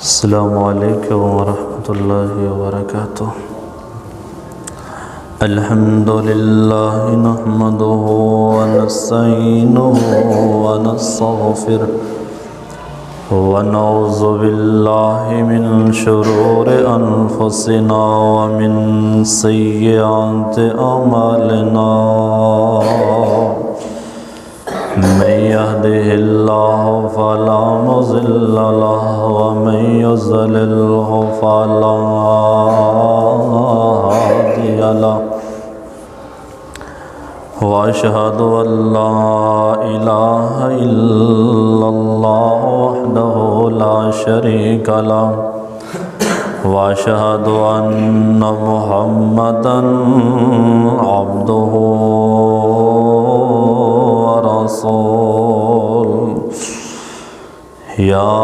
السلام علیکم ورحمۃ اللہ وبرکاتہ۔ الحمد للہ نحمده ونستعینه ونستغفره ونعوذ باللہ من شرور انفسنا ومن سیئات اعمالنا، من يهده الله فلا مضل له ومن يضلل فلا هادي له، وأشهد أن لا إله إلا الله وحده لا شريك له، وأشهد أن محمدًا عبده يا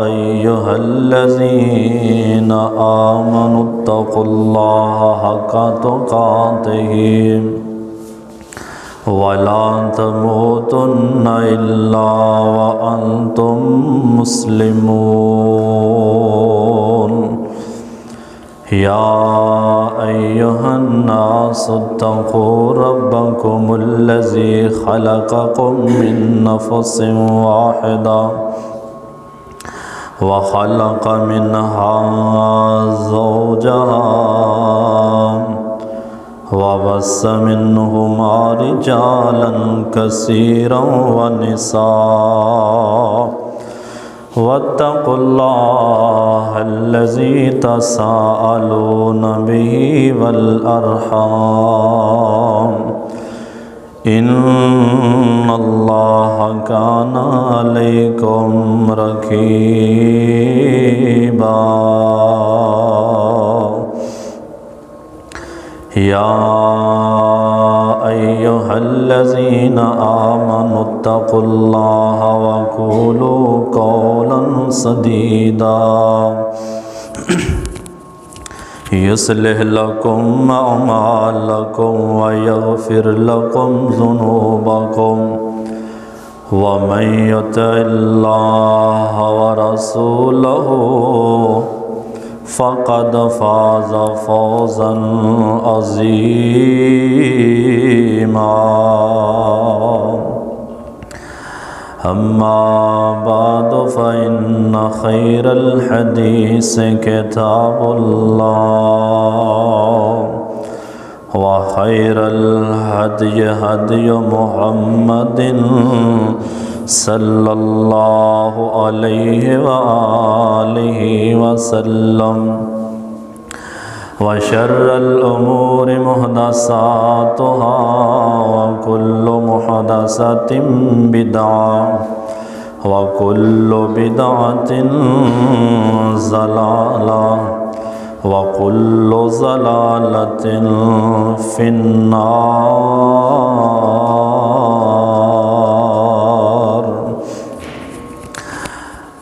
أيها الذين آمنوا اتقوا الله حق تقاته ولا تموتن إلا وأنتم مسلمون، يا أيها الناس اتقوا ربكم الذي خلقكم من نفس واحدة وخلق منها زوجها وبث منهما رجالا كثيرا ونساء، واتقوا الله الذي تساءلون به والأرحام، إن الله كان عليكم رقيبا، يا أيها الذين آمنوا اتقوا الله وقولوا قولا سديدا يصلح لكم أعمالكم ويغفر لكم ذنوبكم، ومن يطع الله ورسوله فقد فاز فوزا عظيما، أما بعد فإن خير الحديث كتاب الله، وخير الهدي هدي محمد صلى الله عليه وآله وسلم، وشر الأمور محدثاتها وكل محدثة بدعة وكل بدعة ضلالة وكل ضلالة في النار۔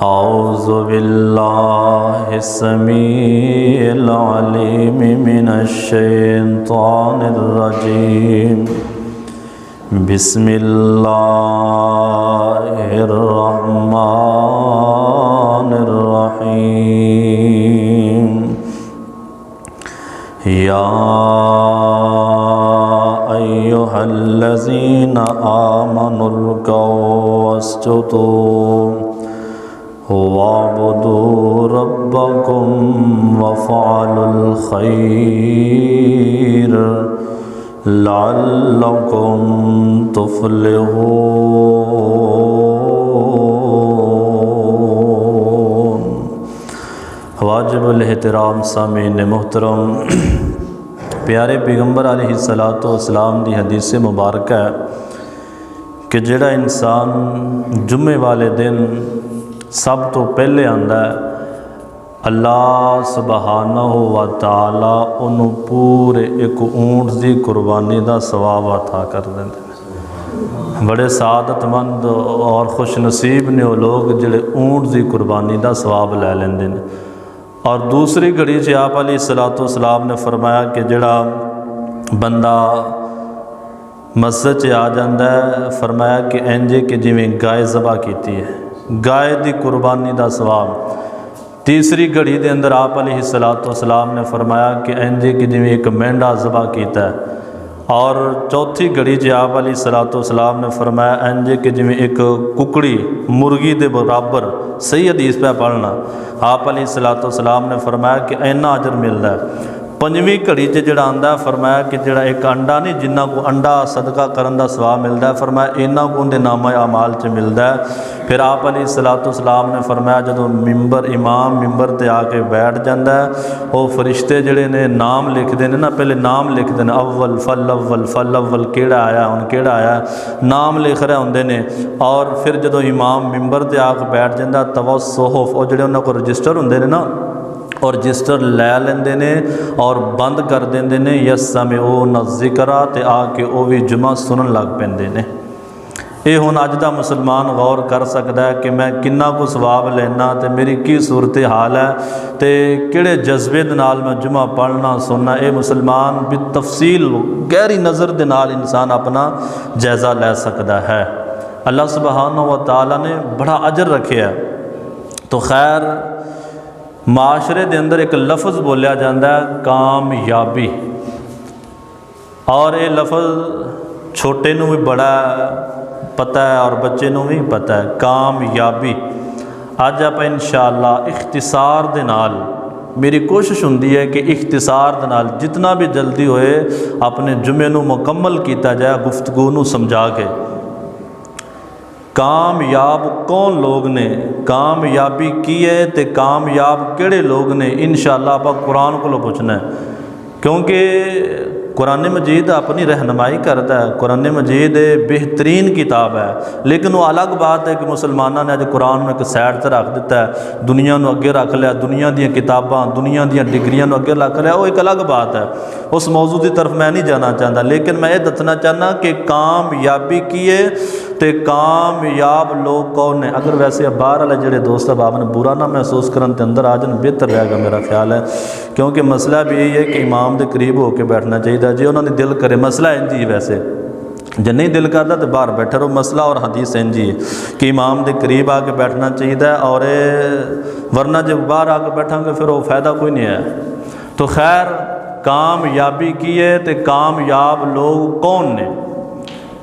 أعوذ بالله السميع العليم من الشيطان الرجيم، بسم الله الرحمن الرحيم، يا أيها الذين آمنوا اركعوا واسجدوا واعبدوا ربكم وافعلوا الخير لعلكم تفلحون۔ واجب الاحترام سامعین محترم، پیارے پیغمبر علیہ الصلاۃ والسلام دی حدیث مبارکہ ہے کہ جڑا انسان جمعے والے دن سب تو پہلے آندا ہے، اللہ سبحانہ و تعالی انہوں پورے ایک اونٹ دی قربانی دا ثواب عطا کر دیندے۔ بڑے سعادت مند اور خوش نصیب نے وہ لوگ جڑے اونٹ دی قربانی دا ثواب لے لیندے نے۔ اور دوسری گھڑی سے آپ علیہ الصلوۃ والسلام نے فرمایا کہ جڑا بندہ مسجد آ جاندہ ہے، فرمایا کہ انجے کہ جویں گائے ذبح کیتی ہے، گائے دی قربانی دا ثواب۔ تیسری گھڑی دے اندر آپ علیہ السلام نے فرمایا کہ انجے کہ جویں ایک مینڈا ذبح کیتا ہے، اور چوتھی گھڑی جی آپ علیہ السلام نے فرمایا انجے کہ جویں ایک ککڑی مرغی دے برابر، صحیح حدیث پہ پڑھنا، آپ علیہ السلام نے فرمایا کہ اینا اجر ملتا ہے۔ پنجویں گھڑی جڑا آندا ہے فرمایا کہ جڑا ایک انڈا نہیں جنہ کو انڈا صدقہ کرن دا ثواب ملتا ہے، فرمایا اینا کو اندے نامہ اعمال چ ملتا ہے۔ پھر آپ علیہ السلام نے فرمایا جدوں امام ممبر تے آ کے بیٹھ جاندا ہے، وہ فرشتے جڑے نے نام لکھتے ہیں نا، پہلے نام لکھتے ہیں اول فل اول کیڑا آیا ہن کیڑا آیا، نام لکھ رہے ہوندے نے، اور پھر جدوں امام ممبر تے آ کے بیٹھ جاندا تو صحف وہ جڑے انہاں کو رجسٹر ہوندے نے نا، اور رجسٹر لے لیندے نے اور بند کر دیندے نے، یسمعون الذکر تے آ کے وہ بھی جمعہ سنن لگ پیندے نے۔ یہ ہن اج دا مسلمان غور کر سکدا ہے کہ میں کنا کو ثواب لینا تے میری کی صورت حال ہے تے کہڑے جذبے دے نال میں جمعہ پڑھنا سننا، یہ مسلمان بالتفصیل گہری نظر دے نال انسان اپنا جائزہ لے سکدا ہے۔ اللہ سبحانہ و تعالی نے بڑا اجر رکھیا ہے۔ تو خیر معاشرے دے اندر ایک لفظ بولیا جاتا ہے کامیابی، اور یہ لفظ چھوٹے نو بھی بڑا پتہ ہے اور بچے نو بھی پتہ ہے، کامیابی۔ اج آپ انشاءاللہ اختصار دے نال، میری کوشش ہوندی ہے کہ اختصار دے نال جتنا بھی جلدی ہوئے اپنے جمعے نو مکمل کیتا جائے، گفتگو نو سمجھا کے۔ کامیاب کون لوگ نے، کامیابی کی ہے تے کامیاب کیڑے لوگ نے، انشاءاللہ آپ قرآن کو پوچھنا ہے، کیونکہ قرآن مجید اپنی رہنمائی کرتا ہے۔ قرآن مجید بہترین کتاب ہے، لیکن وہ الگ بات ہے کہ مسلمانوں نے اج قرآن میں ایک سائڈ تے رکھ دیتا ہے، دنیا نو اگے رکھ لیا، دنیا دیاں کتاباں دنیا دیاں ڈگریاں نو اگے رکھ لیا، وہ ایک الگ بات ہے، اس موضوع کی طرف میں نہیں جانا چاہتا، لیکن میں یہ دسنا چاہنا کہ کامیابی کی ہے تے کامیاب لوگ کون نے۔ اگر ویسے باہر والے جڑے دوست آپ نے برا نہ محسوس کرن تے اندر آ جان، بہتر رہے گا میرا خیال ہے، کیونکہ مسئلہ بھی یہی ہے کہ امام دے قریب ہو کے بیٹھنا چاہیے جی انہوں نے دل کرے۔ مسئلہ انجی ویسے جے نہیں دل کرتا تو باہر بیٹھے رہو، مسئلہ اور حدیث انجی ہے کہ امام دے قریب آ کے بیٹھنا چاہیے، اور ورنہ جب باہر آ کے بیٹھیں گے پھر وہ فائدہ کوئی نہیں ہے۔ تو خیر کامیابی کی ہے تے کامیاب لوگ کون نے،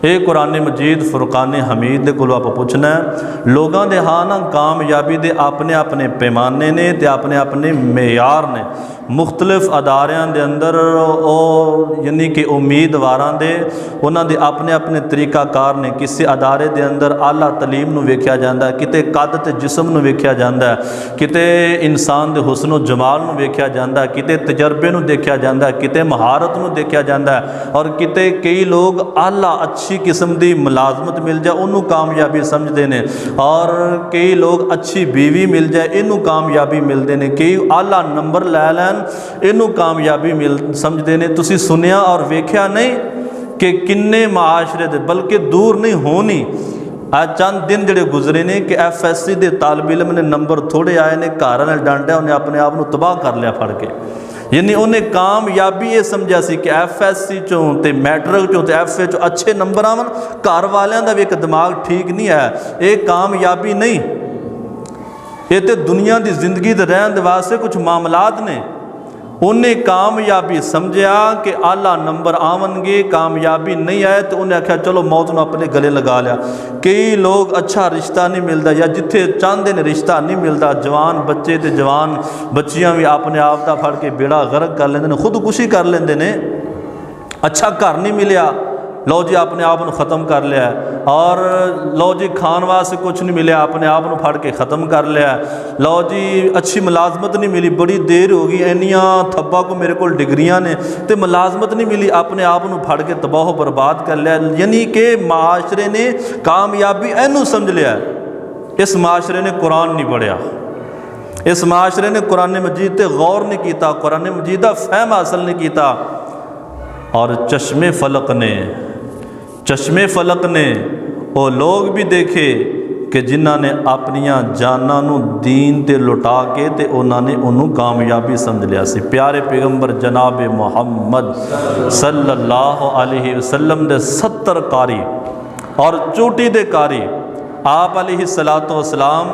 یہ قرآن مجید فرقان حمید دے کولوں آپ پوچھنا ہے۔ لوگاں دے ہاں نا کامیابی دے اپنے اپنے پیمانے نے تے اپنے اپنے معیار نے، مختلف اداریاں دے اندر یعنی کہ امیدواراں دے انہاں دے اپنے اپنے طریقہ کار نے۔ کسی ادارے دے اندر اعلیٰ تعلیم نو ویکھیا جاندا ہے، کتے قد تے جسم نو ویکھیا جاندا ہے، کتے انسان دے حسن و جمال نو ویکھیا جاندا ہے، کتے تجربے نو دیکھیا جاندا ہے، کتے مہارت نو دیکھیا جاندا ہے، اور کتے کئی لوگ اعلیٰ اچھی قسم دی ملازمت مل جائے انہوں کامیابی سمجھتے ہیں، اور کئی لوگ اچھی بیوی مل جائے انہوں کامیابی ملتے ہیں، کئی اعلیٰ نمبر لے لین انہوں کامیابی سمجھتے ہیں۔ تسی سنیا اور ویکھیا نہیں کہ کنے معاشرے دے، بلکہ دور نہیں ہونی آج چند دن جڑے گزرے نے کہ FSC دے طالب علم نے نمبر تھوڑے آئے نے، گھر نے ڈانٹیا، انہیں اپنے آپ کو تباہ کر لیا پھڑ کے، یعنی انہیں کامیابی یہ سمجھا سی کہ FSC چوں تے میٹرک چوں تے FA چوں اچھے نمبر آون، گھر والیاں دا بھی ایک دماغ ٹھیک نہیں ہے، یہ کامیابی نہیں، یہ تے دنیا دی زندگی دے رہن دے واسطے کچھ معاملات نے۔ انہیں کامیابی سمجھا کہ اعلیٰ نمبر آون گے، کامیابی نہیں آئے تو انہیں آکھا چلو موت نو اپنے گلے لگا لیا۔ کئی لوگ اچھا رشتہ نہیں ملتا، یا جتھے چاہتے ہیں رشتہ نہیں ملتا، جوان بچے تے جوان بچیاں بھی اپنے آپ دا پھڑ کے بیڑا غرق کر لیندے نے، خودکشی کر لیندے نے۔ اچھا گھر نہیں ملیا، لو جی اپنے آپ کو ختم کر لیا، اور لو جی کھان واسطے کچھ نہیں ملیا، اپنے آپ کو پھڑ کے ختم کر لیا، لو جی اچھی ملازمت نہیں ملی، بڑی دیر ہو گئی، اینیاں تھبا کو میرے کو ڈگریاں نے تے ملازمت نہیں ملی، اپنے آپ کو پھڑ کے تباہ و برباد کر لیا۔ یعنی کہ معاشرے نے کامیابی اینو سمجھ لیا، اس معاشرے نے قرآن نہیں پڑھیا، اس معاشرے نے قرآن مجید تے غور نہیں کیتا، قرآن مجید دا فہم حاصل نہیں کیتا، اور چشم فلک نے وہ لوگ بھی دیکھے کہ جنہاں نے اپنیاں جاناں نو دین تے لٹا کے تے انہاں نے انہوں کامیابی سمجھ لیا سی۔ پیارے پیغمبر جناب محمد صلی اللہ علیہ وسلم دے 70 قاری اور چوٹی دے قاری آپ علیہ الصلوۃ والسلام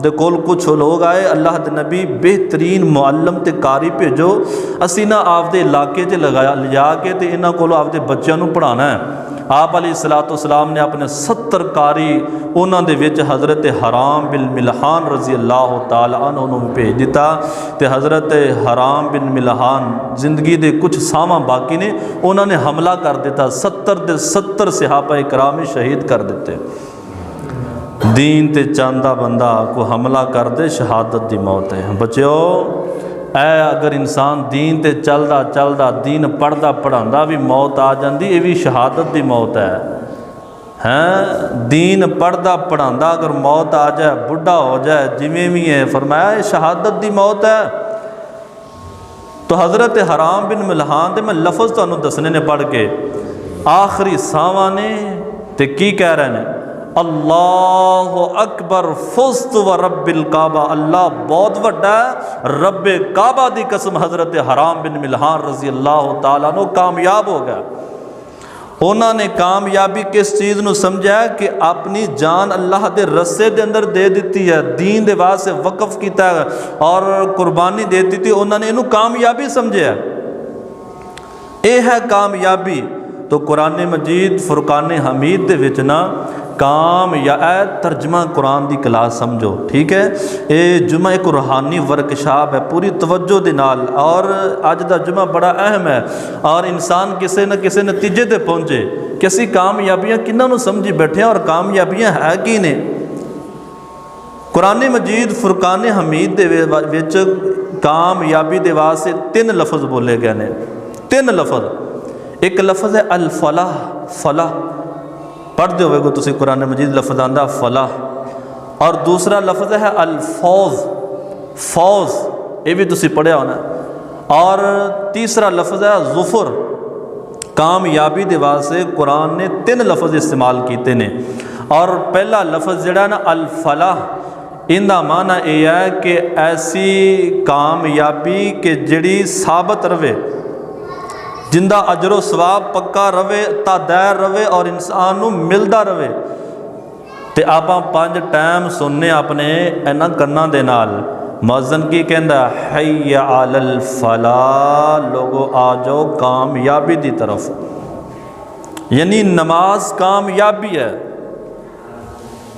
دے کول کچھ لوگ آئے، اللہ دے نبی بہترین معلم تے قاری بھیجو، اسی نہ آپ دے علاقے تے لجا کے تے انہاں کولوں آپ دے بچیاں نوں پڑھانا ہے۔ آپ علیہ الصلوۃ والسلام نے اپنے 70 قاری انہاں دے وچ حضرت حرام بن ملحان رضی اللہ تعالی عنہ نوں بھیج دیتا، تے حضرت حرام بن ملحان زندگی دے کچھ ساماں باقی نے، انہاں نے حملہ کر دیتا، 70 دے 70 صحابہ کرام شہید کر دیتے۔ دین تے چاندہ بندہ کو حملہ کر دے شہادت دی موت ہے۔ بچیو اے اگر انسان دین تے چلدا چلدا دین پڑھدا پڑھاندا بھی موت آ جاندی، یہ بھی شہادت دی موت ہے۔ دین پڑھدا پڑھاندا اگر موت آ جائے، بڈھا ہو جائے، جویں بھی ہے، فرمایا یہ شہادت دی موت ہے۔ تو حضرت حرام بن ملحان دے میں لفظ تانوں دسنے نے پڑھ کے، آخری ساواں نے تے کی کہہ رہے ہیں، اللہ اکبر فزت و رب الکعبہ، اللہ بہت وڈا ہے، رب کعبہ دی قسم حضرت حرام بن ملحان رضی اللہ تعالیٰ عنہ کامیاب ہو گیا۔ انہوں نے کامیابی کس چیز نو سمجھا ہے کہ اپنی جان اللہ دے رسے دے اندر دے دیتی ہے، دین دے واسطے وقف کیتا ہے اور قربانی دے دیتی، انہوں نے انہوں کامیابی سمجھا ہے۔ اے ہے کامیابی۔ تو قرآن مجید فرقان حمید دے وچ نا کام یا اے ترجمہ قرآن دی کلاس سمجھو، ٹھیک ہے؟ اے جمعہ ایک روحانی ورکشاپ ہے، پوری توجہ دے نال، اور اج دا جمعہ بڑا اہم ہے، اور انسان کسے نہ کسے نتیجے تے پہنچے کہ اسی کامیابیاں کنہاں نوں سمجھی بیٹھے ہیں اور کامیابیاں ہے کی نے۔ قرآن مجید فرقان حمید دے وچ کامیابی دے واسطے 3 لفظ بولے گئے نے، 3 لفظ۔ ایک لفظ ہے الفلاح، فلاح پڑھ دے ہوئے گو تسی قرآن مجید لفظ آندہ فلاح، اور دوسرا لفظ ہے الفوز، فوز، یہ بھی تسی پڑھیا ہونا، اور تیسرا لفظ ہے ظفر۔ کامیابی دے واسطے قرآن نے 3 لفظ استعمال کیتے نے، اور پہلا لفظ جڑا نا الفلاح، ان دا معنی یہ ہے کہ ایسی کامیابی کہ جڑی ثابت رہے، جندہ اجر و ثواب پکا رہے، تا دیر رہے اور انسان نو ملدا رہے۔ تے آپاں 5 ٹائم سننے اپنے اینا کرنا دے نال، مؤذن کی کہندا حی علی الفلاح، لوگو آ جاؤ کامیابی دی طرف، یعنی نماز کامیابی ہے،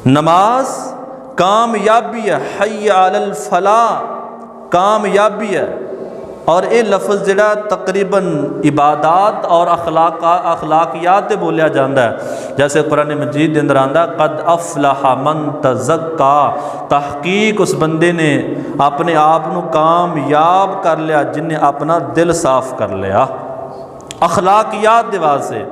نماز کامیابی ہے، حی علی الفلاح کامیابی ہے۔ اور یہ لفظ جڑا تقریباً عبادات اور اخلاقیات بولیا جاندہ ہے، جیسے قرآن مجید اندر آندہ قد افلح من تزکا، تحقیق اس بندے نے اپنے آپ نو کامیاب کر لیا جن نے اپنا دل صاف کر لیا۔ اخلاقیات دے واسطے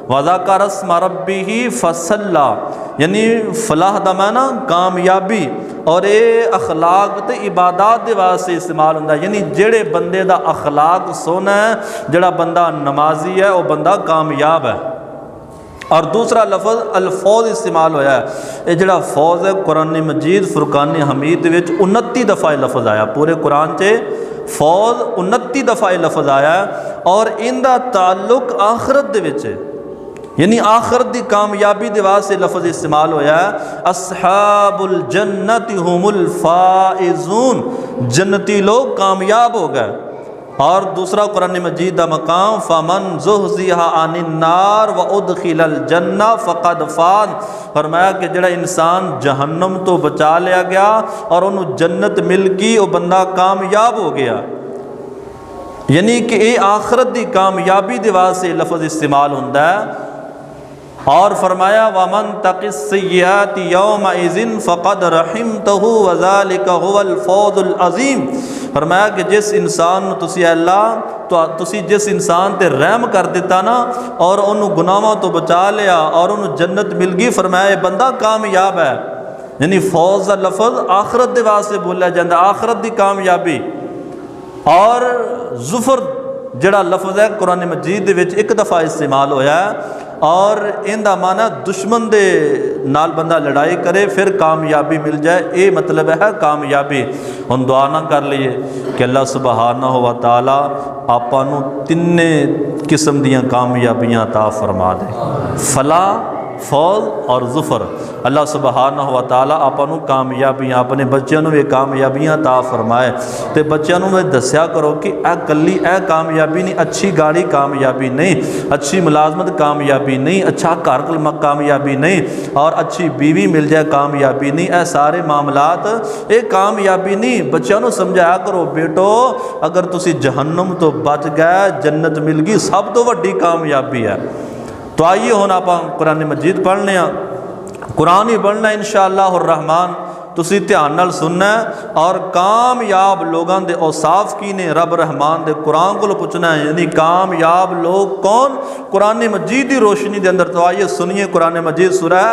وذکر اسم ربہ فصلی، یعنی فلاح دا معنی کامیابی، اور اے اخلاق تے عبادات دے واسطے استعمال ہوندا ہے، یعنی جڑے بندے دا اخلاق سونا ہے، جڑا بندہ نمازی ہے وہ بندہ کامیاب ہے۔ اور دوسرا لفظ الفوز استعمال ہویا ہے، یہ جڑا فوز ہے قرآن مجید فرقان حمید وچ 29 دفعہ لفظ آیا، پورے قرآن چے فوز 29 دفعہ لفظ آیا ہے، اور ان دا تعلق آخرت دے وچ ہے، یعنی آخرت دی کامیابی دے واسطے لفظ استعمال ہویا ہے، اصحاب الجنت هم الفائزون، جنتی لوگ کامیاب ہو گئے۔ اور دوسرا قرآن مجید دا مقام فمن زحزح عن النار وادخل الجنہ فقد فاز، فرمایا کہ جڑا انسان جہنم تو بچا لیا گیا اور انہوں جنت مل گئی، وہ بندہ کامیاب ہو گیا، یعنی کہ یہ آخرت دی کامیابی دے واسطے لفظ استعمال ہوندا ہے۔ اور فرمایا وَمَن تَقِ السَّيِّئَاتِ يَوْمَئِذٍ فَقَدْ رَحِمْتَهُ وَذَلِكَ هُوَ الْفَوْزُ الْعَظِيمُ، فرمایا کہ جس انسان تسی اللہ تو تسی جس انسان تے رحم کر دیتا نا اور انہوں گناہوں تو بچا لیا اور انہوں جنت مل گئی، فرمایا یہ بندہ کامیاب ہے، یعنی فوز دا لفظ آخرت دے واسطے بولیا جاندہ، آخرت دی کامیابی۔ اور ظفر جڑا لفظ ہے قرآن مجید دے وچ 1 دفعہ استعمال ہویا ہے، اور ان دا معنی دشمن دے نال بندہ لڑائی کرے پھر کامیابی مل جائے، اے مطلب ہے کامیابی۔ ہم دعا نہ کر لیے کہ اللہ سبحانہ و تعالی آپانوں 3 قسم دیاں کامیابیاں عطا فرما دے، فلاح، فوز اور ظفر۔ اللہ سبحانہ و تعالیٰ آپ نوں کامیابیاں اپنے بچوں نوں یہ کامیابیاں عطا فرمائے۔ تے بچوں نوں دسیا کرو کہ اے کلی اے کامیابی نہیں، اچھی گاڑی کامیابی نہیں، اچھی ملازمت کامیابی نہیں، اچھا گھر کامیابی نہیں، اور اچھی بیوی مل جائے کامیابی نہیں، اے سارے معاملات اے کامیابی نہیں۔ بچوں نوں سمجھایا کرو بیٹو اگر تسی جہنم تو بچ گئے جنت مل گئی سب تو وڈی کامیابی ہے۔ تو آئیے ہن آپ قرآن مجید پڑھنے ہاں، قرآن ہی پڑھنا انشاءاللہ الرحمن۔ تسی دھیان نال سننا ہے اور کامیاب لوگاں دے اوصاف کی نے رب رحمان دے قرآن کو پوچھنا ہے، یعنی کامیاب لوگ کون؟ قرآن مجید دی روشنی دے اندر۔ تو آئیے سنیے قرآن مجید سورہ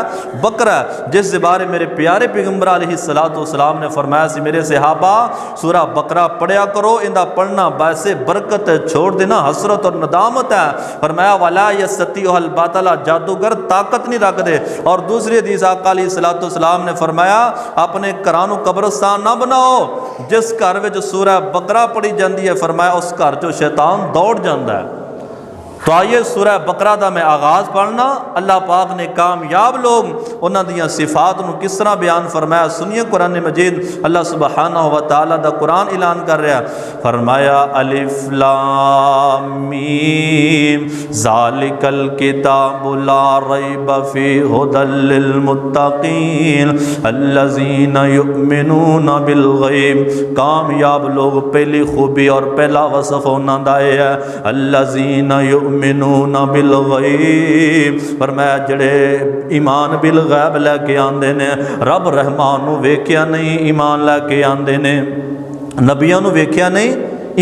بقرہ، جس کے بارے میرے پیارے پیغمبر علیہ السلام نے فرمایا سی میرے صحابہ سورہ بقرہ پڑھیا کرو، اندہ پڑھنا باعث برکت ہے، چھوڑ دینا حسرت اور ندامت ہے۔ فرمایا وَلَا يَسْتَطِيعُ الْبَاطِلَ، جادوگر طاقت نہیں رکھ دے۔ اور دوسری حدیث آقا علیہ السلام نے فرمایا اپنے گھرانوں قبرستان نہ بناؤ، جس گھر وچ سورہ بقرہ پڑھی جاندی ہے فرمایا اس گھر چوں شیطان دوڑ جاندا ہے۔ تو آئیے سورہ بقرہ دا میں آغاز پڑھنا، اللہ پاک نے کامیاب لوگ انہاں دیاں صفات نو کس طرح بیان فرمایا سنیے قرآن مجید۔ اللہ سبحانہ و تعالیٰ دا قرآن اعلان کر رہا ہے، فرمایا الف لام میم ذالک الکتاب لا ریب فیہ ھدی للمتقین الذین یؤمنون بالغیب۔ کامیاب لوگ پہلی خوبی اور پہلا وصف انہاں دا ہے الذین یؤمنون بالغیب، فرمایا جڑے ایمان بالغیب لے کے آندے نے، رب رحمان نو ویکھیا نہیں ایمان لے کے آندے نے، نبیوں نو ویکھیا نہیں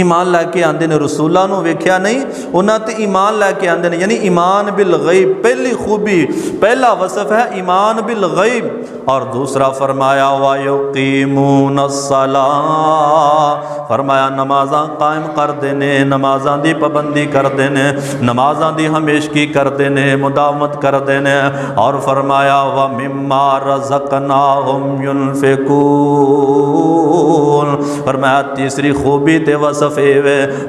ایمان لے کے آندے نے، رسولاں نو ویکھیا نہیں انہاں تے ایمان لے کے آندے نے، یعنی ایمان بالغیب پہلی خوبی پہلا وصف ہے ایمان بالغیب۔ اور دوسرا فرمایا وَيُقِيمُونَ الصَّلَاةَ، فرمایا نمازاں قائم کر دینے، نمازاں دی پابندی کر دینے، نمازاں دی ہمیشگی کر دینے، مداومت کر دینے۔ اور فرمایا وَمِمَّا رَزَقْنَاهُمْ يُنْفِقُونَ، فرمایا تیسری خوبی تے وصف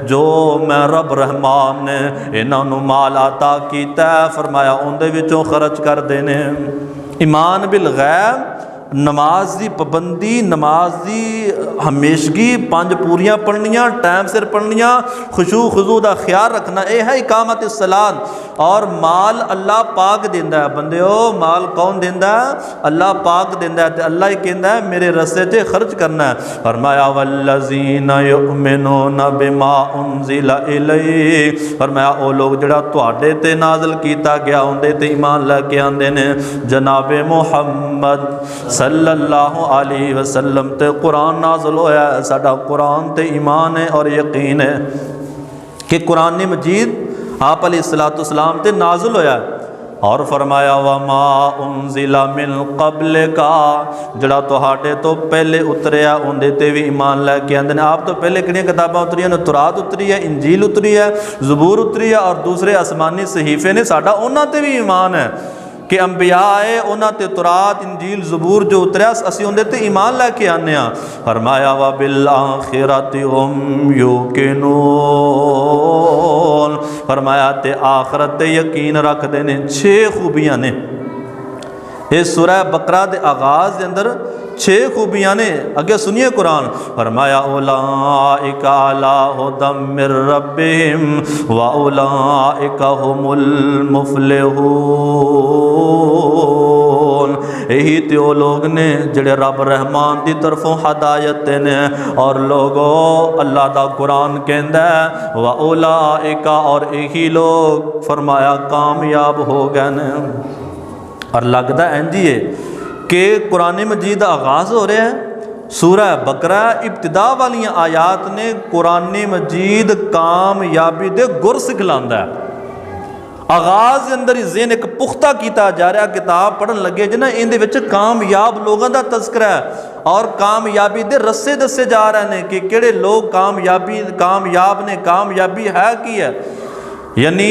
جو میں رب رحمان نے انہاں نوں مال عطا کیتا ہے فرمایا ان دے وچوں خرچ کر دینے۔ ایمان بالغیب، نماز دی پابندی، نماز دی ہمیشگی، 5 پوریاں پڑھنیاں، ٹائم سر پڑھنیاں، خشوع خضوع دا خیال رکھنا، اے ہے اقامت الصلاۃ۔ اور مال اللہ پاک دیندا ہے، بندیو مال کون دیندا ہے؟ اللہ پاک دیندا ہے، تے اللہ ہی کہندا ہے میرے رستے تے خرچ کرنا ہے۔ فرمایا والذین یؤمنون بما انزل الیک، فرمایا او لوگ جڑا تواڈے تے نازل کیتا گیا اندے تے ایمان لے کے آندے نے۔ جناب محمد صلی اللہ علیہ وسلم تے قرآن نازل ہویا ہے، ساڈا قرآن تے ایمان ہے اور یقین ہے کہ قرآن مجید آپ علیہ السلام تے نازل ہویا ہے۔ اور فرمایا وما انزل من قبلک، جڑا تہاڈے تو پہلے اتریا اندے تے بھی ایمان لے کے آندے نے۔ آپ تو پہلے کہڑیاں کتاباں اتریاں نے؟ تورات اتری ہے، انجیل اتری ہے، زبور اتری ہے، اور دوسرے آسمانی صحیفے نے، ساڈا انہاں تے بھی ایمان ہے کہ انبیاء آئے انہاں تے تورات انجیل زبور جو اتریا اسی اندے تے ایمان لے کے آنے ہاں۔ فرمایا وبالآخرۃ ہم یوقنون، فرمایا تے آخرت تے یقین رکھ دے نے۔ 6 خوبیاں نے اس سورہ بقرہ دے آغاز دے اندر، 6 خوبیاں نے۔ اگے سنیے قرآن، فرمایا اولئک علی ھدی من ربہم واولئک ھم المفلحون، یہی تے وہ لوگ نے جڑے رب رحمان دی طرفوں ہدایت نے۔ اور لوگو اللہ دا قرآن کہندا ہے واولئک، اور یہی لوگ فرمایا کامیاب ہو گئے نے۔ اور لگتا ہے انجی ہے کہ قرآن مجید آغاز ہو رہا ہے، سورہ بقرہ ابتدا والیاں آیات نے قرآن مجید کامیابی دے گر سکھلاندا ہے۔ آغاز اندر ہی ذہن ایک پختہ کیتا جا رہا، کتاب پڑھن لگے جنا ان دے وچ کامیاب لوگاں دا تذکرہ ہے اور کامیابی دے رسے دسے جا رہے ہیں کہ کیڑے لوگ کامیاب نے، کامیابی ہے کی ہے۔ یعنی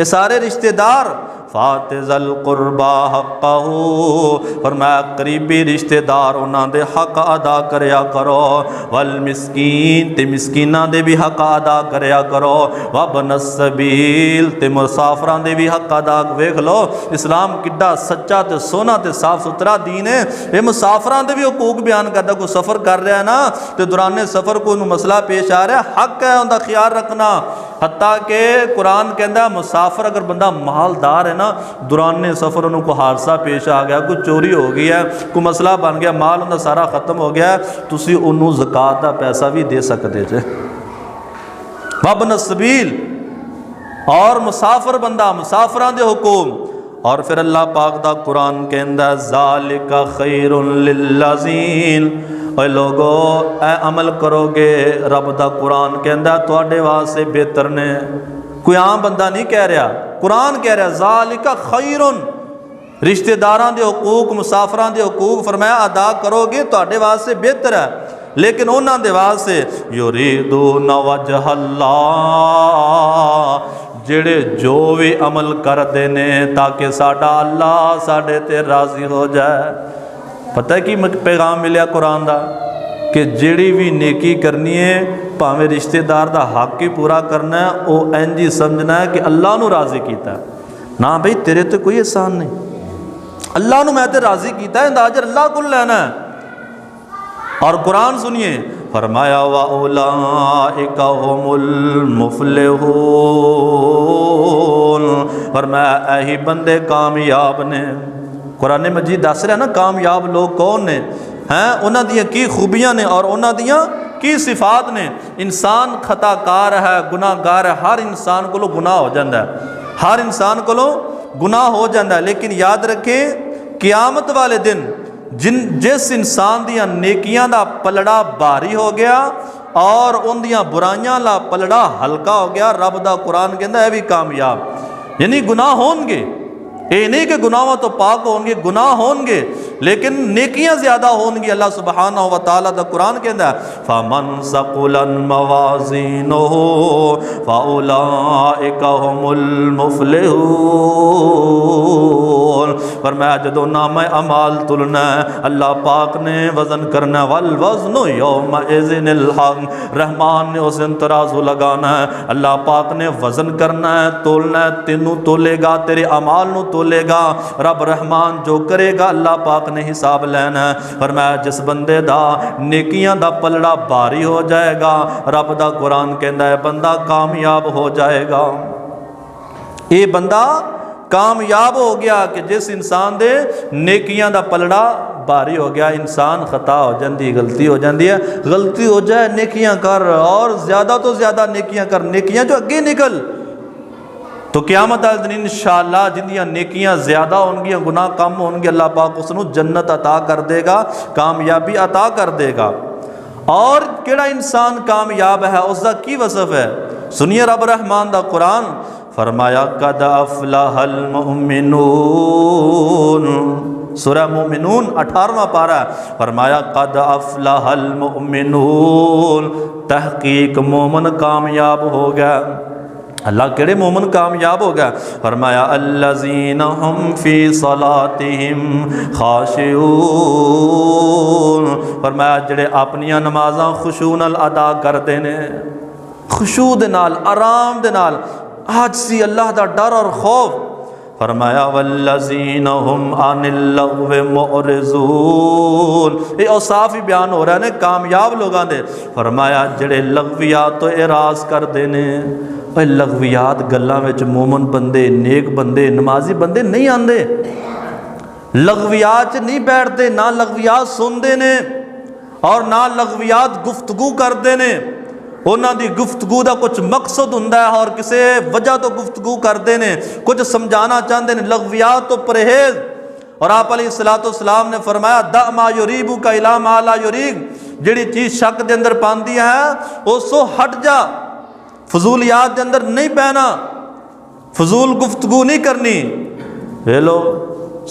یہ سارے رشتہ دار فات ذل قربا حقہ، فرمایا قریبی رشتہ دار انہاں دے حق ادا کریا کرو، والمسکین تے مسکیناں دے بھی حق ادا کریا کرو، وابن السبیل تے مسافراں دے بھی حق ادا۔ ویکھ لو اسلام کڈا سچا تے سونا تے صاف ستھرا دین ہے، یہ مسافراں دے بھی حقوق بیان کردا۔ کوئی سفر کر رہا ہے نا تے دوران سفر کوئی مسئلہ پیش آ رہا ہے، حق ہے ان دا خیال رکھنا۔ حتیٰ کہ قرآن کہندا ہے مسافر اگر بندہ مالدار ہے نا، دوران سفر انہوں کو حادثہ پیش آ گیا، کوئی چوری ہو گئی ہے، کوئی مسئلہ بن گیا، مال انہوں سارا ختم ہو گیا ہے، تسی انہوں زکوٰۃ دا پیسہ بھی دے سکتے جے۔ وابن السبیل اور مسافر بندہ، مسافران دے حکم۔ اور پھر اللہ پاک دا قرآن کہندا ذالک خیر للذین، اے لوگو اے عمل کرو گے، رب دا قرآن کہندا تواڈے واسطے بہتر نے۔ کوئی عام بندہ نہیں کہہ رہا، قرآن کہہ رہا ذالک خیر، رشتہ داراں دے حقوق، مسافراں دے حقوق فرمایا ادا کرو گے تواڈے واسطے بہتر ہے، لیکن انہاں دے واسطے یریدون وجہ اللہ، جڑے جو بھی عمل کردے نے تاکہ ساڈا اللہ ساڈے تے راضی ہو جائے۔ پتہ ہے کی پیغام ملیا قرآن دا کہ جیڑی بھی نیکی کرنی ہے پاویں رشتہ دار دا حق ہی پورا کرنا ہے، او انج ہی سمجھنا ہے کہ اللہ نو راضی کیتا ہے، نہ بھئی تیرے تے کوئی احسان نہیں، اللہ نو میں تے راضی کیتا ہے، اندا اجر اللہ کو لینا ہے۔ اور قرآن سنیے فرمایا وَأُولَئِكَ هُمُ الْمُفْلِحُونَ، فرمایا ایہی بندے کامیاب نے۔ قرآن مجید دس رہا ہے نا کامیاب لوگ کون نے ہیں، انہاں دیاں کی خوبیاں نے اور انہاں دیاں کی صفات نے۔ انسان خطا کار ہے، گناہ گار ہے، ہر انسان کو گناہ ہو جاندہ ہے، ہر انسان کو گناہ ہو جاندہ ہے، لیکن یاد رکھیں قیامت والے دن جس انسان دیاں نیکیاں دا پلڑا بھاری ہو گیا اور ان دیاں برائیاں دا پلڑا ہلکا ہو گیا، رب دا قرآن کہندا ہے بھی کامیاب۔ یعنی گناہ ہون گے، یہ نہیں کہ گناہوں تو پاک ہون گے، گناہ ہون گے لیکن نیکیاں زیادہ ہون گی۔ اللہ سبحانہ و تعالیٰ دا قرآن کہندا ہے فَمَنْ ثَقُلَتْ مَوَازِينُهُ فَأُولَئِكَ هُمُ الْمُفْلِحُونَ، فرمایا جدو نامہ اعمال تلنا ہے اللہ پاک نے وزن کرنا ہے، وَالْوَزْنُ يَوْمَئِذٍ الْحَقُّ، رحمان نے اس دن ترازو لگانا ہے، اللہ پاک نے وزن کرنا ہے، تولنا ہے، تینوں تولے گا، تیرے اعمال نو تولے گا، رب رحمان جو کرے گا اللہ پاک نے حساب لینا ہے۔ فرمایا جس بندے دا نیکیاں دا پلڑا بھاری ہو جائے گا، رب دا قرآن کہندا ہے بندہ کامیاب ہو جائے گا۔ یہ بندہ کامیاب ہو گیا کہ جس انسان دے نیکیاں دا پلڑا بھاری ہو گیا۔ انسان خطا ہو جاندی، غلطی ہو جاندی ہے، غلطی ہو جائے نیکیاں کر اور زیادہ تو زیادہ نیکیاں کر، نیکیاں جو اگے نکل تو قیامت والے دن انشاءاللہ جندیاں نیکیاں زیادہ ہوں گی، گناہ کم ہوں گے، اللہ پاک اس نو جنت عطا کر دے گا، کامیابی عطا کر دے گا۔ اور کیڑا انسان کامیاب ہے، اس دا کی وصف ہے؟ سنیے رب رحمان دا قرآن فرمایا قد افلح المؤمنون، سورہ مومنون 18واں پارہ فرمایا قد افلح المؤمنون، تحقیق مومن کامیاب ہو گیا۔ اللہ کیڑے مومن کامیاب ہو گیا؟ فرمایا الذین ہم فی صلاتہم خاشعون، فرمایا جڑے اپنیاں نمازاں خشوع نال ادا کردے نے، خشوع دے نال، آرام دے نال، عاجزی، اللہ دا ڈر اور خوف۔ فرمایا والذین ہم عن اللغو معرضون، یہ اوصاف ہی بیان ہو رہا ہے نا کامیاب لوگاں دے۔ فرمایا جڑے لغویات تو اعراض کردے نے، اے لغویات گلاں وچ مومن بندے، نیک بندے، نمازی بندے نہیں آندے، لغویات نہیں بیٹھتے، نہ لغویات سندے نے اور نہ لغویات گفتگو کردے نے۔ انہاں دی گفتگو دا کچھ مقصد ہوندا ہے اور کسے وجہ تو گفتگو کردے نے، کچھ سمجھانا چاہندے نے، لغویات تو پرہیز۔ اور آپ علیہ السلام نے فرمایا دع ما یریبک الی ما لا یریب، جڑی چیز شک دے اندر پاندی ہے اس تو ہٹ جا، فضولیات دے اندر نہیں پہنا، فضول گفتگو نہیں کرنی۔ لے لو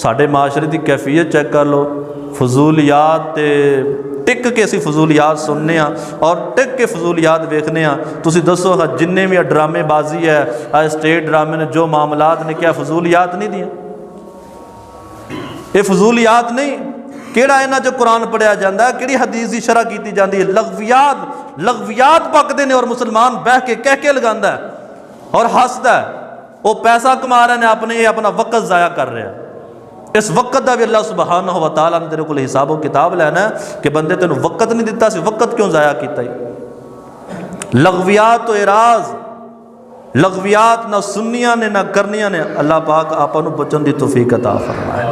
ساڈے معاشرے دی کیفیت چیک کر لو، فضولیات تے ٹک کے اسی فضولیات سننے ہاں اور ٹک کے فضولیات ویکھنے ہاں. تسی دسو جننے بھی ڈرامے بازی ہے اسٹیٹ ڈرامے نے جو معاملات نے کیا فضولیات نہیں دیا؟ یہ فضولیات نہیں. کیڑا انہاں جو قرآن پڑھیا جاندہ ہے, کیڑی حدیث دی شرح کیتی جاندی ہے؟ لغویات پکدے نے اور مسلمان بہ کے کہہ کے لگاندا ہے اور ہسدا ہے. وہ پیسہ کما رہے ہیں اپنے, یہ اپنا وقت ضائع کر رہے ہیں. اس وقت دا بھی اللہ سبحانہ و تعالیٰ نے تیرے کو حساب و کتاب لینا ہے کہ بندے تینوں وقت نہیں دیتا سی, وقت کیوں ضائع کیتا ہی؟ لغویات تو اعراض, لغویات نہ سنیاں نے نہ کرنیاں نے. اللہ پاک آپاں نوں بچن دی توفیق عطا فرمائے.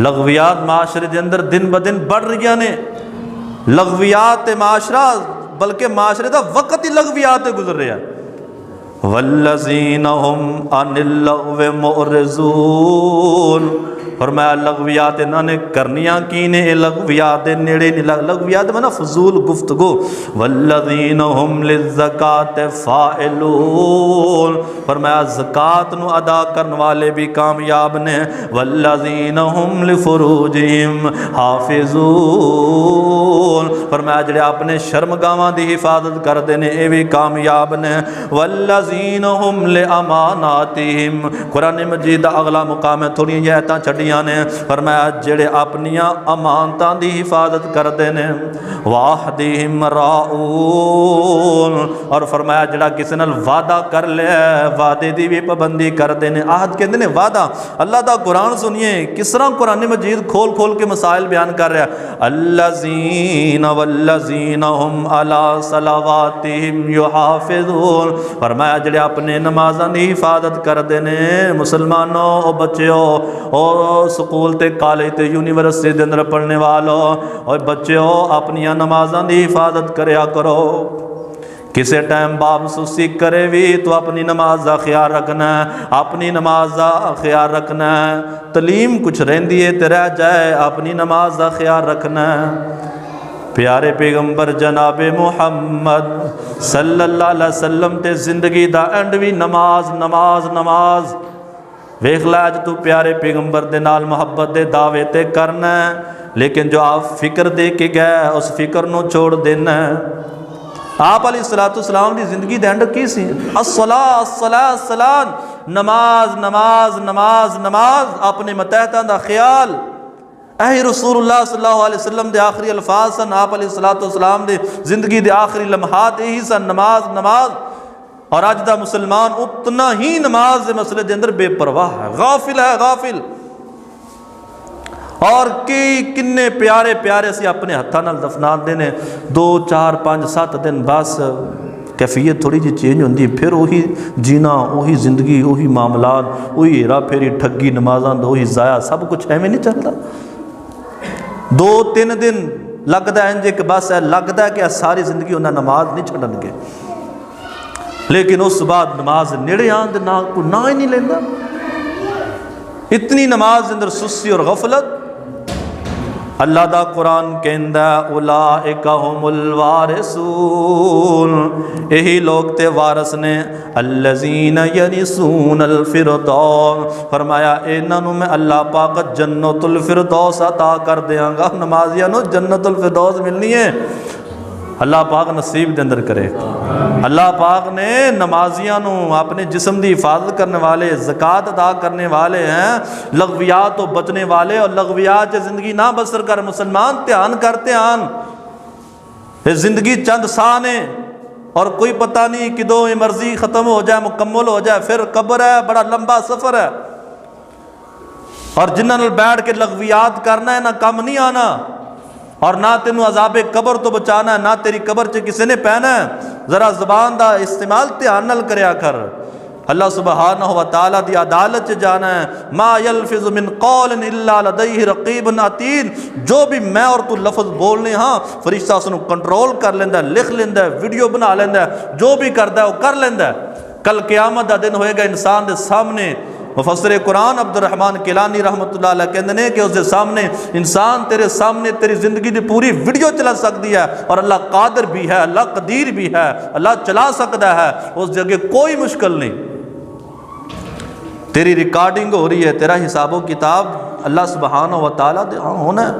لغویات معاشرے دے اندر دن بدن بڑھ رہی نے. لغویات معاشرہ بلکہ معاشرے دا وقت ہی لغویات گزر رہا ہے. والذین هم عن اللغو معرضون, فرمایا لغویات انہاں نے کرنیاں کی نے, لغویات نیڑے نہیں. لغویات میں نا فضول گفتگو. والذین هم للزکات فاعلون, فرمایا زکات نو ادا کرنے والے بھی کامیاب نے. والذین هم لفروجہم حافظون, فرمایا جڑے اپنے شرمگاواں دی حفاظت کردے نے اے بھی کامیاب نے. والذین هم لاماناتہم, قرآن مجید دا اگلا مقام ہے, تھوڑی یہ آیتاں چھڈیاں نے. فرمایا جڑے اپنیاں امانتاں دی حفاظت کردے نے. وعہدہم راعون, اور فرمایا جڑا کسی نال وعدہ کر لے وعدے دی بھی پابندی کردے نے. عہد کہندے نے وعدہ. اللہ دا قرآن سنیے کس طرح قرآن مجید کھول کھول کے مسائل بیان کر رہا ہے. الذین والذین هم علی صلواتہم یحافظون, فرمایا جڑے اپنے نمازاں دی حفاظت کردے نے. مسلمانوں او بچیو, او سکول تے کالج تے یونیورسٹی دے اندر پڑھنے والو, اور بچیو اپنی نمازاں دی حفاظت کریا کرو. کسے ٹائم باپ سستی کرے بھی تو اپنی نماز دا خیال رکھنا ہے, اپنی نماز دا خیال رکھنا ہے. تعلیم کچھ رہندی ہے تے رہ جائے, اپنی نماز دا خیال رکھنا ہے. پیارے پیغمبر جناب محمد صلی اللہ علیہ وسلم تے زندگی دا اینڈ بھی نماز نماز نماز. ویکھ لے اج تو پیارے پیغمبر دے نال محبت دے دعوے تے کرنا ہے, لیکن جو آپ فکر دے کے گئے اس فکر نو چھوڑ دینا ہے. آپ علیہ السلام دی زندگی دے اینڈ کی سی؟ الصلاۃ الصلاۃ الصلاۃ, نماز نماز نماز نماز. اپنے متحدہ دا خیال. اے رسول اللہ صلی اللہ علیہ وسلم دے آخری الفاظ سن, آپ علیہ السلام دے زندگی دے آخری لمحات یہی سن, نماز نماز. اور آج دا مسلمان اتنا ہی نماز دے مسئلے دے اندر بے پرواہ ہے, غافل ہے, غافل. اور کنے پیارے پیارے سی اپنے ہتھاں نال دفنان دینے, 2 4 5 7 دن بس کیفیت تھوڑی جی چینج ہوندی ہے, پھر وہی جینا, وہی زندگی, وہی معاملات, وہی ہیرا پھیری ٹھگی نمازاں وہی ضائع, سب کچھ ایویں نہیں چلتا. 2 3 دن لگتا ہے انجے کہ بس لگتا ہے کہ ساری زندگی انہیں نماز نہیں چھڑن گے, لیکن اس بعد نماز نیڑے آن دے نہ کوئی نہ ہی نہیں لینا. اتنی نماز اندر سستی اور غفلت. اللہ دا قرآن کہندا اولئک هم الوارثون, یہی لوگ تے وارث نے. الذین یرثون الفردوس, فرمایا انہاں نوں میں اللہ پاک جنت الفردوس عطا کر دیاں گا. نمازیاں نوں جنت الفردوس ملنی ہے. اللہ پاک نصیب دے اندر کرے. اللہ پاک نے نمازیاں نوں اپنے جسم دی حفاظت کرنے والے, زکوٰۃ ادا کرنے والے ہیں, لغویات تو بچنے والے, اور لغویات سے زندگی نہ بسر کر. مسلمان دھیان کرتے ہیں, زندگی چند ساں نے اور کوئی پتہ نہیں کدوں یہ مرضی ختم ہو جائے, مکمل ہو جائے, پھر قبر ہے, بڑا لمبا سفر ہے. اور جنہاں نال بیٹھ کے لغویات کرنا ہے نہ کم نہیں آنا, اور نہ تینوں عذاب قبر تو بچانا ہے, نہ تیری قبر چ کسی نے پہنا ہے. ذرا زبان دا استعمال دھیان نال کریا کر. اللہ سبحانہ و تعالیٰ دی عدالت چ جانا ہے. ما یلفظ من قول الا لدیہ رقیب عتید, جو بھی میں اور تو لفظ بولنے ہاں فرشتہ اس نوں کنٹرول کر لیندا ہے, لکھ لیندا ہے, ویڈیو بنا لیندا ہے, جو بھی کردا ہے وہ کر لیندا ہے. کل قیامت دا دن ہوئے گا انسان دے سامنے. مفسر قرآن عبد الرحمن کیلانی رحمۃ اللہ علیہ کہندے نے کہ اس دے سامنے انسان تیرے سامنے تیری زندگی دی پوری ویڈیو چلا سکتی ہے, اور اللہ قادر بھی ہے, اللہ قدیر بھی ہے, اللہ چلا سکتا ہے. اس جگہ کوئی مشکل نہیں. تیری ریکارڈنگ ہو رہی ہے, تیرا حساب و کتاب اللہ سبحانہ و تعالیٰ ہونا ہے.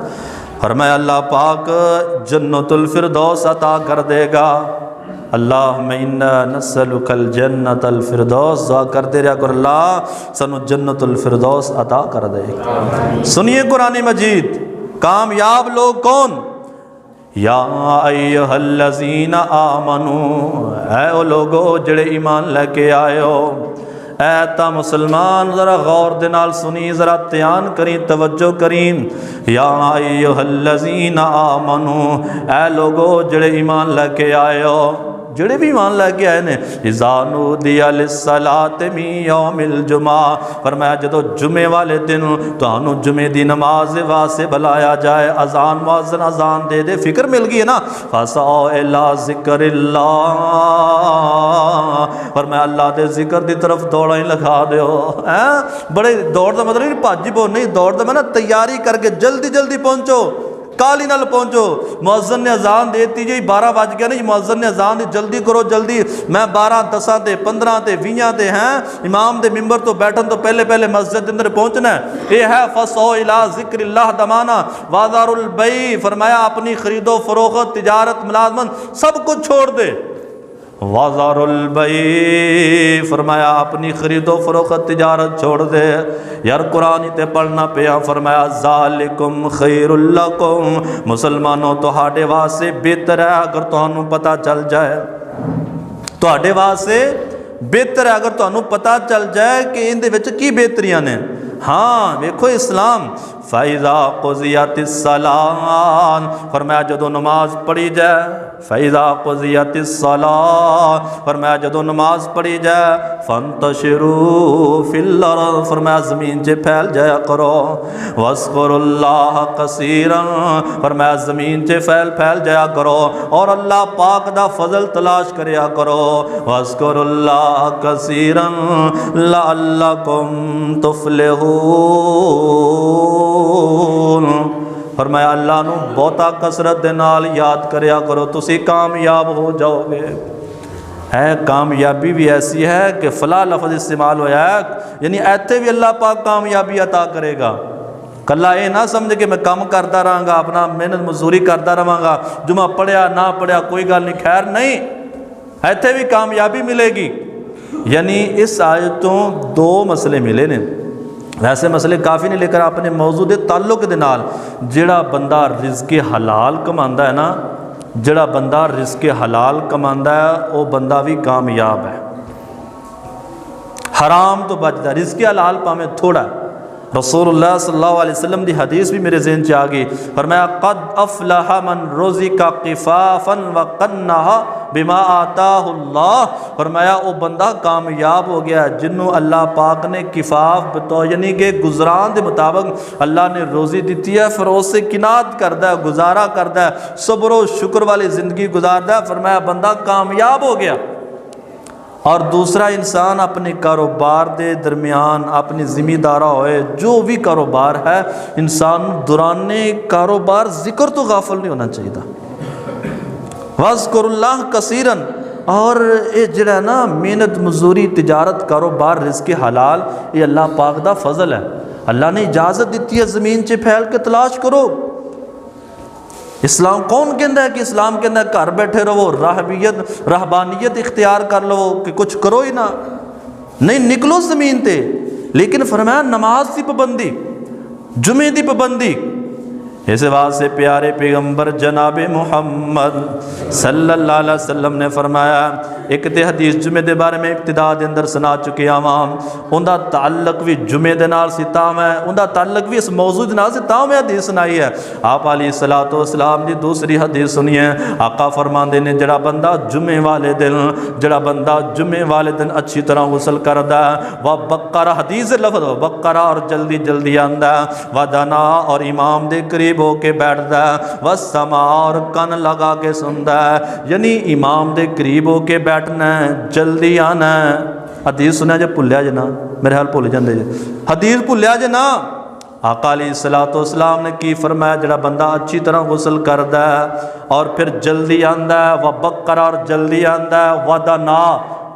فرمایا اللہ پاک جنت الفردوس عطا کر دے گا۔ اللہم انا نسألک الجنت الفردوس، دعا کرتے رہا کر اللہ سنو جنت الفردوس عطا کر دے۔ سنیے قرآن مجید، کامیاب لوگ کون؟ یا ایہا الذین آمنو، اے او لوگو جڑے ایمان لے کے آئے ہو، اے تا مسلمان ذرا غور دے نال سنی، ذرا دھیان کریں، توجہ کریں۔ یا ایہا الذین آمنو، اے لوگو جڑے ایمان لے کے آئے ہو، جڑے بھی ایمان لے کے آئے نے، اذا نودی للصلاۃ من یوم الجمعہ، فرمایا جدو جمعے والے دن تانوں جمعے دی نماز واسطے بلایا جائے، اذان مؤذن اذان دے دے، فکر مل گئی ہے نا، فاسعوا الی ذکر اللہ، فرمایا اللہ دے ذکر دی طرف دوڑیں لگا دیو۔ بڑے دوڑ دا مطلب نہیں بھاجی بو نہیں، دوڑ دا میں نا تیاری کر کے جلدی جلدی پہنچو، کالی نال پہنچو۔ مؤذن نے اذان دیتی جی 12 بج گیا نہیں، مؤذن نے اذان دی جلدی کرو جلدی، میں 12 10 تے 15 تے 20 تے ہیں امام دے ممبر تو بیٹھن تو پہلے پہلے مسجد اندر پہنچنا ہے۔ یہ ہے فصو الی ذکر اللہ دمانا وازار البیع، فرمایا اپنی خرید و فروخت، تجارت، ملازمت سب کچھ چھوڑ دے۔ وازار البیع، فرمایا اپنی خرید و فروخت تجارت چھوڑ دے۔ یار قرآن تے پڑھنا پیا، فرمایا ذالکم خیر لکم، مسلمانوں تہاڈے واسطے بہتر ہے اگر تہانوں پتہ چل جائے، تہاڈے واسطے بہتر ہے اگر تہانوں پتہ چل جائے کہ ان دے وچ کی بہتریاں نے۔ ہاں ویکھو اسلام، فَإِذَا قُضِيَتِ الصَّلَاةُ، فرمایا جدو نماز پڑھی جائے، فَإِذَا قُضِيَتِ الصَّلَاةُ، فرمایا جدو نماز پڑھی جائے، فَانْتَشِرُوا فِي الْأَرْضِ، فرمایا زمین چے پھیل جایا کرو، وَاذْكُرُوا اللَّهَ كَثِيرًا، فرمایا زمین چے پھیل جایا کرو اور اللہ پاک دا فضل تلاش کریا کرو، وَاذْكُرُوا اللَّهَ كَثِيرًا لَعَلَّكُمْ تُفْلِحُونَ، فرمایا اللہ نو بہتا کثرت دے نال یاد کریا کرو، تسی کامیاب ہو جاؤ گے۔ ہے کامیابی بھی ایسی ہے کہ فلاں لفظ استعمال ہوا ہے، یعنی ایتھے بھی اللہ پاک کامیابی عطا کرے گا۔ کلا یہ نہ سمجھ کہ میں کام کرتا رہاں گا، اپنا محنت مزدوری کرتا رہاں گا، جمعہ پڑھیا نہ پڑھیا کوئی گل نہیں، خیر نہیں، ایتھے بھی کامیابی ملے گی۔ یعنی اس آیتوں 2 مسئلے ملے نے، ویسے مسئلے کافی نہیں، لیکن اپنے موضوع دے تعلق دے نال جڑا بندہ رزق حلال کماندا ہے نا، جڑا بندہ رزق حلال کماندا ہے وہ بندہ بھی کامیاب ہے، حرام تو بچدا۔ رزق حلال پاویں تھوڑا ہے، رسول اللہ صلی اللہ علیہ وسلم دی حدیث بھی میرے ذہن چ آ گئی، فرمایا قد افلح من رزق قفافا وقنع بما آتاہ اللہ، فرمایا وہ بندہ کامیاب ہو گیا جنہوں اللہ پاک نے کفاف بتاؤ، یعنی کہ گزران دے مطابق اللہ نے روزی دیتی ہے، پھر اس سے کنات کردا ہے، گزارا کردا ہے، صبر و شکر والی زندگی گزاردا ہے، فرمایا بندہ کامیاب ہو گیا۔ اور دوسرا انسان اپنے کاروبار دے درمیان اپنی ذمہ دارہ ہوئے، جو بھی کاروبار ہے انسان دوران کاروبار ذکر تو غافل نہیں ہونا چاہیے۔ وَاذْكُرُوا اللَّهَ كَثِيرًا، اور یہ جڑا نا محنت مزدوری تجارت کاروبار رزق حلال، یہ اللہ پاک دا فضل ہے، اللہ نے اجازت دیتی ہے زمین چے پھیل کے تلاش کرو۔ اسلام کون کہندا ہے کہ اسلام کہندا ہے گھر بیٹھے رہو، رہبانیت اختیار کر لو کہ کچھ کرو ہی نہ، نہیں نکلو زمین تے، لیکن فرمایا نماز دی پابندی، جمعے دی پابندی۔ اس واسطے پیارے پیغمبر جناب محمد صلی اللہ علیہ وسلم نے فرمایا، ایک تے حدیث جمعے دے بارے میں ابتدا دے اندر سنا چکے عوام، ان دا تعلق بھی جمعے دے نال سی تاں ہے، ان دا تعلق بھی اس موضوع دے نال سی تاں میں حدیث سنائی ہے۔ آپ علیہ الصلوۃ والسلام دی دوسری حدیث سنیے، آقا فرماندے نے جڑا بندہ جمعے والے دن اچھی طرح غسل کردا ہے، وہ بقرہ، حدیث لفظ بقرہ، اور جلدی جلدی آندا ہے، ودنا، اور امام دے قریب ہو کے بیٹھدا ہے، وسما، اور کن لگا کے سندا ہے، یعنی امام دے قریب ہو کے بیٹھنا ہے، جلدی آنا ہے۔ حدیث سنیا جے بھولیا جے نا، میرے حال بھول جاندے جے، حدیث بھولیا جے نا۔ آقا علیہ الصلوۃ والسلام نے کی فرمایا، جڑا بندہ اچھی طرح غسل کردا ہے اور پھر جلدی آندا ہے، وہ بقرہ، اور جلدی آندا ہے، ودنا،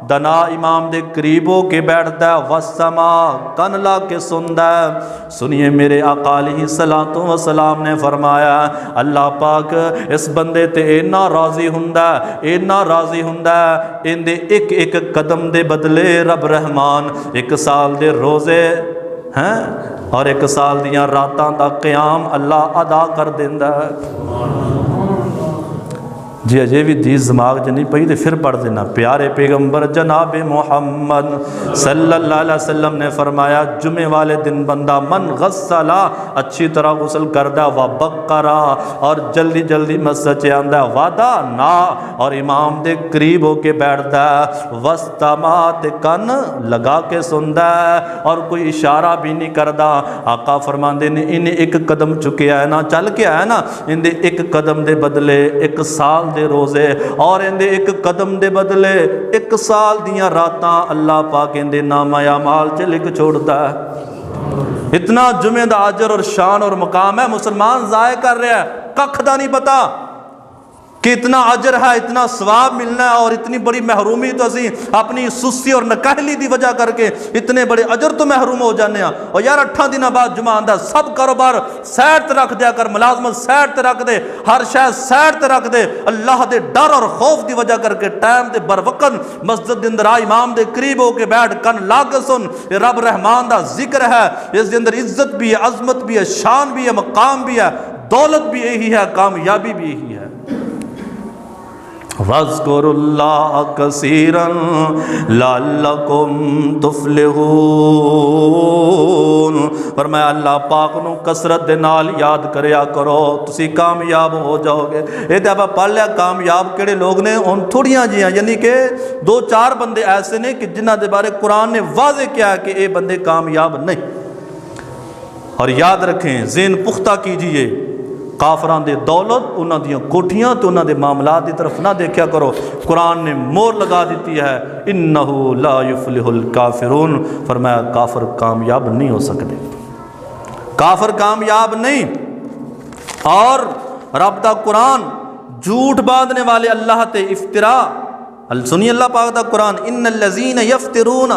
دنا امام دے قریب ہو کے بیٹھتا ہے، وسما کن لا کے سندا ہے۔ سنیے میرے آقا علیہ الصلوۃ والسلام نے فرمایا اللہ پاک اس بندے تے اینا راضی ہوندا ہے، اینا راضی ہوندا ہے، ان دے ایک ایک قدم دے بدلے رب رحمان 1 سال دے روزے ہیں اور 1 سال دیاں راتاں دا قیام اللہ ادا کر دیندا ہے۔ جی اجے بھی دیس دماغ چ نہیں پئی تو پھر پڑھ دینا۔ پیارے پیغمبر جناب محمد صلی اللہ علیہ وسلم نے فرمایا جمعے والے دن بندہ من غسلا اچھی طرح غسل کردا و بقرا اور جلدی جلدی مسجد چ آندا وعدہ نا اور امام دے قریب ہو کے بیٹھدا وستما تے کن لگا کے سندا اور کوئی اشارہ بھی نہیں کردا۔ آقا فرماندے نے انہیں 1 قدم چکیا ہے نا، چل کے آیا نا، ان دے 1 قدم دے بدلے 1 سال دے روزے اور ان دے 1 قدم دے بدلے 1 سال دیاں راتاں اللہ پاک ان دے نامہ اعمال چ لکھ چھوڑدا ہے۔ اتنا جمعہ دا اجر اور شان اور مقام ہے، مسلمان ضائع کر رہا ہے، ککھ دا نہیں پتا کہ اتنا اجر ہے، اتنا ثواب ملنا ہے، اور اتنی بڑی محرومی تو اسی اپنی سستی اور نکہلی دی وجہ کر کے اتنے بڑے اجر تو محروم ہو جانے ہیں۔ اور یار 8 دن بعد جمعہ آندا سب کاروبار سائڈ تے رکھ دیا کر، ملازمت سائڈ تے رکھ دے، ہر شے سائڈ تے رکھ دے، اللہ دے ڈر اور خوف دی وجہ کر کے ٹائم تے بر وقت مسجد دے اندر امام دے قریب ہو کے بیٹھ کن لا کے سن، یہ رب رحمان دا ذکر ہے، اس دے اندر عزت بھی ہے، عظمت بھی ہے، شان بھی ہے، مقام بھی ہے، دولت بھی یہی ہے، کامیابی بھی یہی ہے۔ وَاذْكُرُوا اللَّهَ كَثِيرًا لَعَلَّكُمْ تُفْلِحُونَ۔ فرمایا اللہ پاک نو کثرت دے نال یاد کریا کرو، تسی کامیاب ہو جاؤ گے۔ یہ تے آپ پڑھ لیا کامیاب کیڑے لوگ نے، ان تھوڑیاں جیاں یعنی کہ 2-4 بندے ایسے نے کہ جنہ دے بارے قرآن نے واضح کیا کہ اے بندے کامیاب نہیں۔ اور یاد رکھیں، ذہن پختہ کیجئے، کافران دے دولت انہاں دیاں کوٹھیاں تو انہاں دے معاملات دی طرف نہ دیکھیا کرو۔ قرآن نے مور لگا دیتی ہے انہو لا یفلح الکافرون، فرمایا کافر کامیاب نہیں ہو سکتے، کافر کامیاب نہیں۔ اور رب دا قرآن جھوٹ باندھنے والے اللہ تے افتراء، سنی اللہ پاک دا قرآن ان الذین یفترون،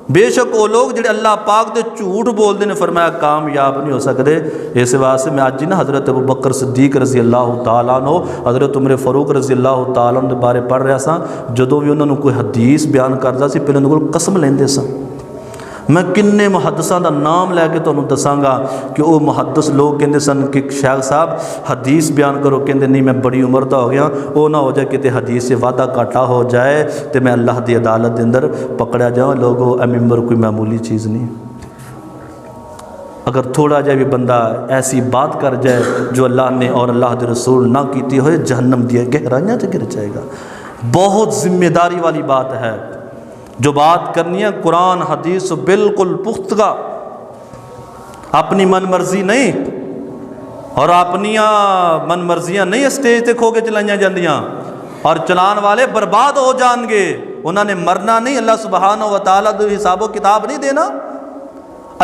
بے شک وہ لوگ جڑے اللہ پاک دے جھوٹ بول دے نے، فرمایا کامیاب نہیں ہو سکتے۔ اس واسطے میں آج نا حضرت ابوبکر صدیق رضی اللہ تعالیٰ عنہ، حضرت عمر فاروق رضی اللہ تعالیٰ عنہ دے بارے پڑھ رہا سا، جدوں بھی انہوں نے کوئی حدیث بیان کردا سی پہلے انہوں کو قسم لیندے سن۔ میں کنے محدثاں دا نام لے کے تانوں دساں گا کہ وہ محدث لوگ کہندے سن کہ شیخ صاحب حدیث بیان کرو، کہندے نہیں میں بڑی عمر دا ہو گیا، وہ نہ ہو جائے کہ حدیث سے وعدہ کاٹا ہو جائے تو میں اللہ دی عدالت دے اندر پکڑا جاؤں۔ لوگوں اے ممبر کوئی معمولی چیز نہیں، اگر تھوڑا جائے بھی بندہ ایسی بات کر جائے جو اللہ نے اور اللہ دے رسول نہ کیتی ہوئے، جہنم دی گہرائیاں سے گر جائے گا۔ بہت ذمہ داری والی بات ہے جو بات کرنی ہے، قرآن حدیث بالکل پختہ، اپنی من مرضی نہیں اور اپنی من مرضیاں نہیں اسٹیج تے کھو کے چلائیاں جاندیاں، اور چلان والے برباد ہو جان گے، انہوں نے مرنا نہیں، اللہ سبحانہ و تعالیٰ دو حساب و کتاب نہیں دینا۔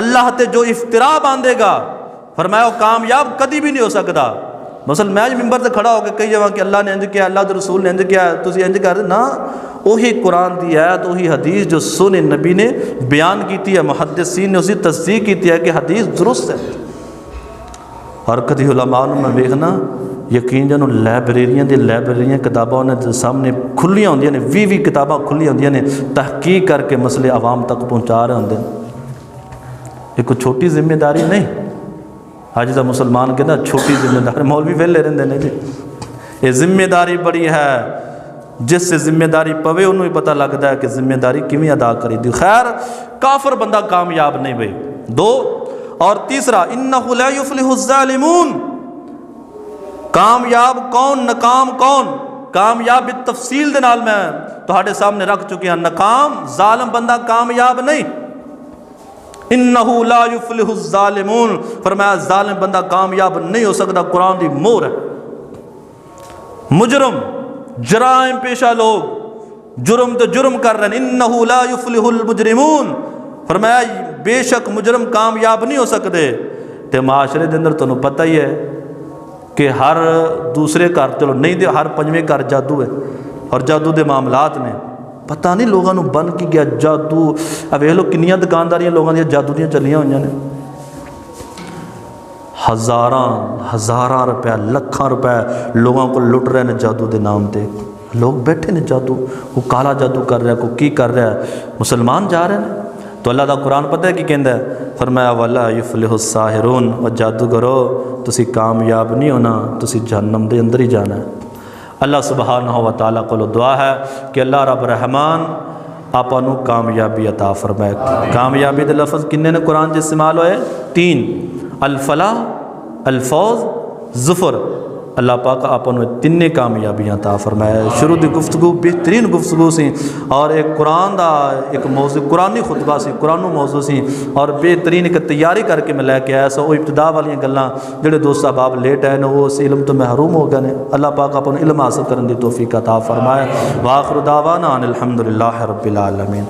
اللہ تے جو افتراء باندھے گا، فرمایا وہ کامیاب کدی بھی نہیں ہو سکتا۔ مثلا میں آج ممبر سے کھڑا ہو کے کہی جاواں کہ اللہ نے انج کیا، اللہ دے رسول نے انج کیا، تسی انج کر نا، وہی قرآن دی آیت، وہی حدیث جو سن نبی نے بیان کیتی ہے، محدثین نے اسی تصدیق کیتی ہے کہ حدیث درست ہے۔ اور کدی علماء نے میں دیکھنا یقین جانو لائبریریاں کتاباں انہاں دے سامنے کھلیاں ہوندیاں نے، 20 کتاباں کھلیاں ہوندیاں نے، تحقیق کر کے مسئلے عوام تک پہنچا رہے ہوندے۔ یہ کوئی چھوٹی ذمہ داری نہیں، آج دا مسلمان کہنا چھوٹی ذمہ داری، مولوی ویلے رہندے نے جی، یہ ذمہ داری بڑی ہے، جس سے ذمہ داری پوے انہوں ہی پتہ لگتا ہے کہ ذمہ داری کیویں ادا کری دی۔ خیر کافر بندہ کامیاب نہیں بھئی۔ 2 اور تیسرا انہ لا یفلح الظالمون، کامیاب کون ناکام کون، کامیاب بالتفصیل دے نال میں تہاڈے سامنے رکھ چکے ہیں۔ ناکام ظالم بندہ کامیاب نہیں، انہ لا یفلح الظالمون، فرمایا ظالم بندہ کامیاب نہیں ہو سکتا، قرآن دی مور ہے۔ مجرم جرائم پیشہ لوگ جرم تو جرم کر رہے ہیں، انہ لا یفلح المجرمون، فرمایا بے شک مجرم کامیاب نہیں ہو سکتے۔ تے معاشرے دے اندر تنوں پتہ ہی ہے کہ ہر دوسرے گھر، چلو نہیں دے ہر 5ویں گھر جادو ہے اور جادو دے معاملات نے، پتہ نہیں لوگوں کو بن کی گیا جادو. اب ویکھ لو کنیاں دکانداریاں لوگوں دیا جادو دیاں چلیاں ہوئی نے. ہزاراں روپے لکھاں روپے لوگوں کو لٹ رہے ہیں جادو دے نام تے. لوگ بیٹھے نے جادو، کوئی کالا جادو کر رہا ہے، کوئی کی کر رہا ہے. مسلمان جا رہے ہیں. تو اللہ دا قرآن پتہ ہے کی کہندا ہے؟ فرمایا وَلَا يُفْلِحُ السَّاحِرُونَ. اور جادو کرو تسی کامیاب نہیں ہونا، تسی جہنم دے اندر ہی جانا ہے. اللہ سبحانہ و تعالیٰ کو دعا ہے کہ اللہ رب رحمان آپاں نوں کامیابی عطا فرمائے. کامیابی دے لفظ کنے نے قرآن 'چ استعمال ہوئے؟ 3: الفلاح، الفوز، ظفر. اللہ پاک آپاں نوں تینے کامیابیاں عطا فرمائے. شروع دی گفتگو بہترین گفتگو سی اور ایک قرآن دا ایک موضوع قرآنی خطبہ سی، قرآن موضوع سی اور بہترین ایک تیاری کر کے میں لے کے آیا سا. وہ ابتدا والی گلاں جڑے دوست احباب لیٹ آئے وہ اس علم تو محروم ہو گئے. اللہ پاک آپاں نوں علم حاصل کرن دی توفیق عطا فرمائے. وآخر دعوانا ان الحمدللہ رب العالمین.